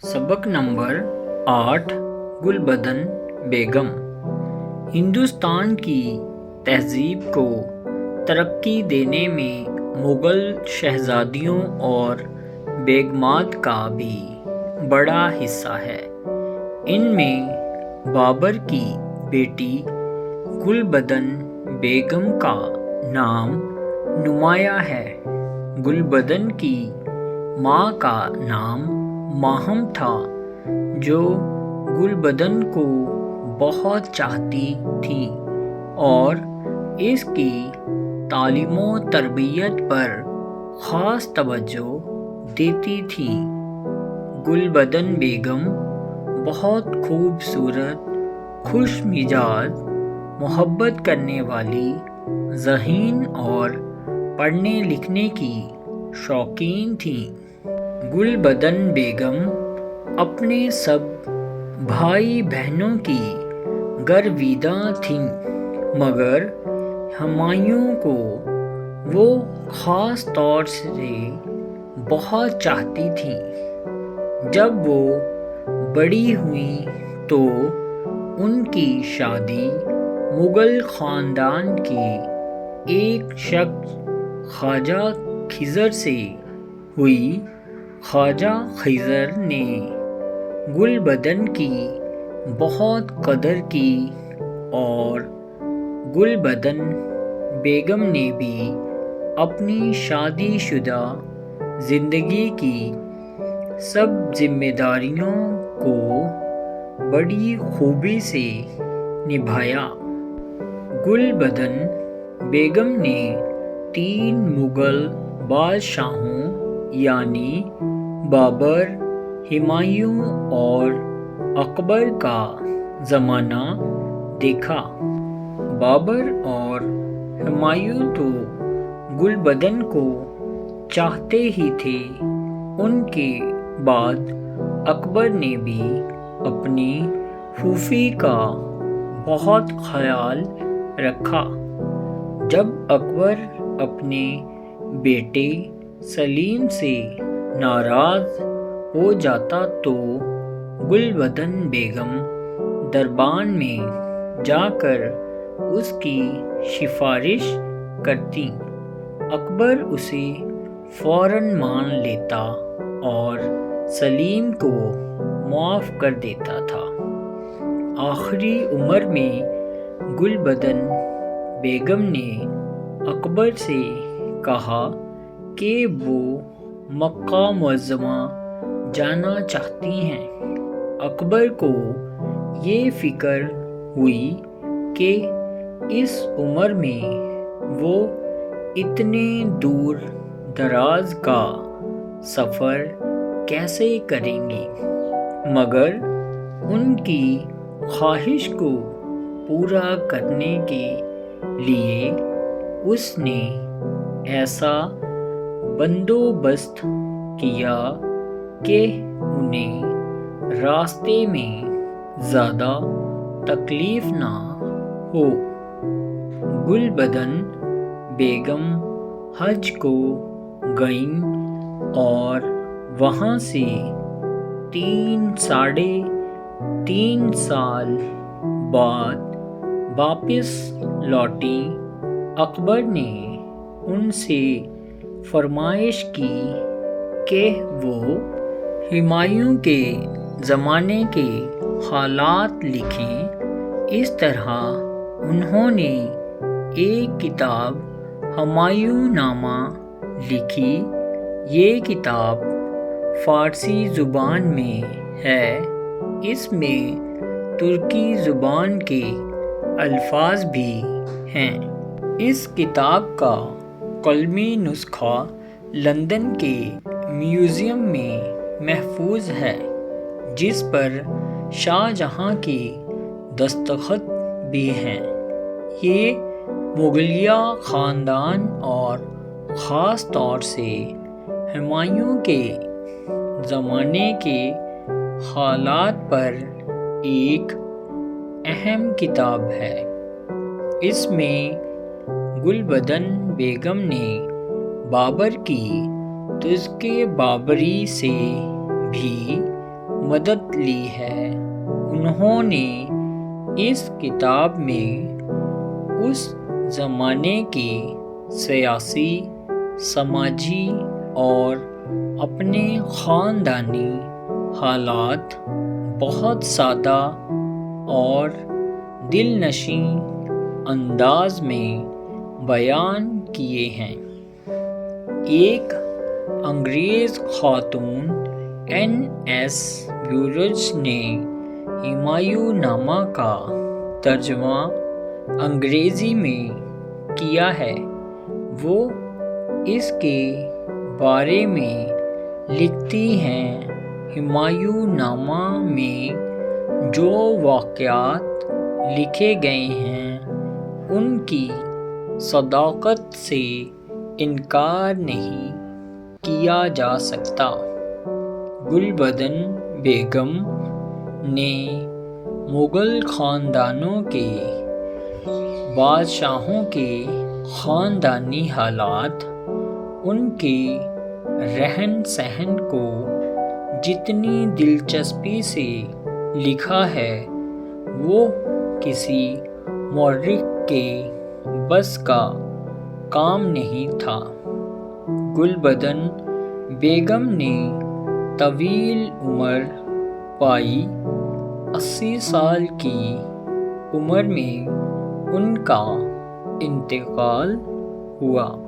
سبق نمبر 8 گلبدن بیگم۔ ہندوستان کی تہذیب کو ترقی دینے میں مغل شہزادیوں اور بیگمات کا بھی بڑا حصہ ہے۔ ان میں بابر کی بیٹی گلبدن بیگم کا نام نمایاں ہے۔ گلبدن کی ماں کا نام ماہم تھا، جو گلبدن کو بہت چاہتی تھیں اور اس کی تعلیم و تربیت پر خاص توجہ دیتی تھیں۔ گلبدن بیگم بہت خوبصورت، خوش مزاج، محبت کرنے والی، ذہین اور پڑھنے لکھنے کی شوقین تھیں۔ گلبدن بیگم اپنے سب بھائی بہنوں کی گرویدہ تھیں، مگر ہمایوں کو وہ خاص طور سے بہت چاہتی تھیں۔ جب وہ بڑی ہوئیں تو ان کی شادی مغل خاندان کے ایک شخص خواجہ خضر سے ہوئی۔ خواجہ خضر نے گلبدن کی بہت قدر کی اور گلبدن بیگم نے بھی اپنی شادی شدہ زندگی کی سب ذمہ داریوں کو بڑی خوبی سے نبھایا۔ گلبدن بیگم نے 3 مغل بادشاہوں یعنی بابر، ہمایوں اور اکبر کا زمانہ دیکھا۔ بابر اور ہمایوں تو گلبدن کو چاہتے ہی تھے۔ ان کے بعد اکبر نے بھی اپنی پھوپھی کا بہت خیال رکھا۔ جب اکبر اپنے بیٹے سلیم سے ناراض ہو جاتا تو گلبدن بیگم دربان میں جا کر اس کی سفارش کرتی۔ اکبر اسے فوراً مان لیتا اور سلیم کو معاف کر دیتا تھا۔ آخری عمر میں گلبدن بیگم نے اکبر سے کہا کہ وہ مکہ معظمہ جانا چاہتی ہیں۔ اکبر کو یہ فکر ہوئی کہ اس عمر میں وہ اتنے دور دراز کا سفر کیسے کریں گی، مگر ان کی خواہش کو پورا کرنے کے لیے اس نے ایسا بندوبست کیا کہ انہیں راستے میں زیادہ تکلیف نہ ہو۔ گلبدن بیگم حج کو گئیں اور وہاں سے 3 سال بعد واپس لوٹیں۔ اکبر نے ان سے فرمائش کی کہ وہ ہمایوں کے زمانے کے حالات لکھیں۔ اس طرح انہوں نے ایک کتاب ہمایوں نامہ لکھی۔ یہ کتاب فارسی زبان میں ہے۔ اس میں ترکی زبان کے الفاظ بھی ہیں۔ اس کتاب کا قلمی نسخہ لندن کے میوزیم میں محفوظ ہے، جس پر شاہ جہاں کے دستخط بھی ہیں۔ یہ مغلیہ خاندان اور خاص طور سے ہمایوں کے زمانے کے حالات پر ایک اہم کتاب ہے۔ اس میں گلبدن بیگم نے بابر کی تذکرہ بابری سے بھی مدد لی ہے۔ انہوں نے اس کتاب میں اس زمانے کے سیاسی، سماجی اور اپنے خاندانی حالات بہت سادہ اور دل نشیں انداز میں بیان کیے ہیں۔ ایک انگریز خاتون این.ایس. بیورج نے ہمایوں نامہ کا ترجمہ انگریزی میں کیا ہے۔ وہ اس کے بارے میں لکھتی ہیں، ہمایوں نامہ میں جو واقعات لکھے گئے ہیں ان کی صداقت سے انکار نہیں کیا جا سکتا۔ گلبدن بیگم نے مغل خاندانوں کے بادشاہوں کے خاندانی حالات، ان کے رہن سہن کو جتنی دلچسپی سے لکھا ہے وہ کسی مورخ کے بس کا کام نہیں تھا۔ گلبدن بیگم نے طویل عمر پائی۔ 80 سال کی عمر میں ان کا انتقال ہوا۔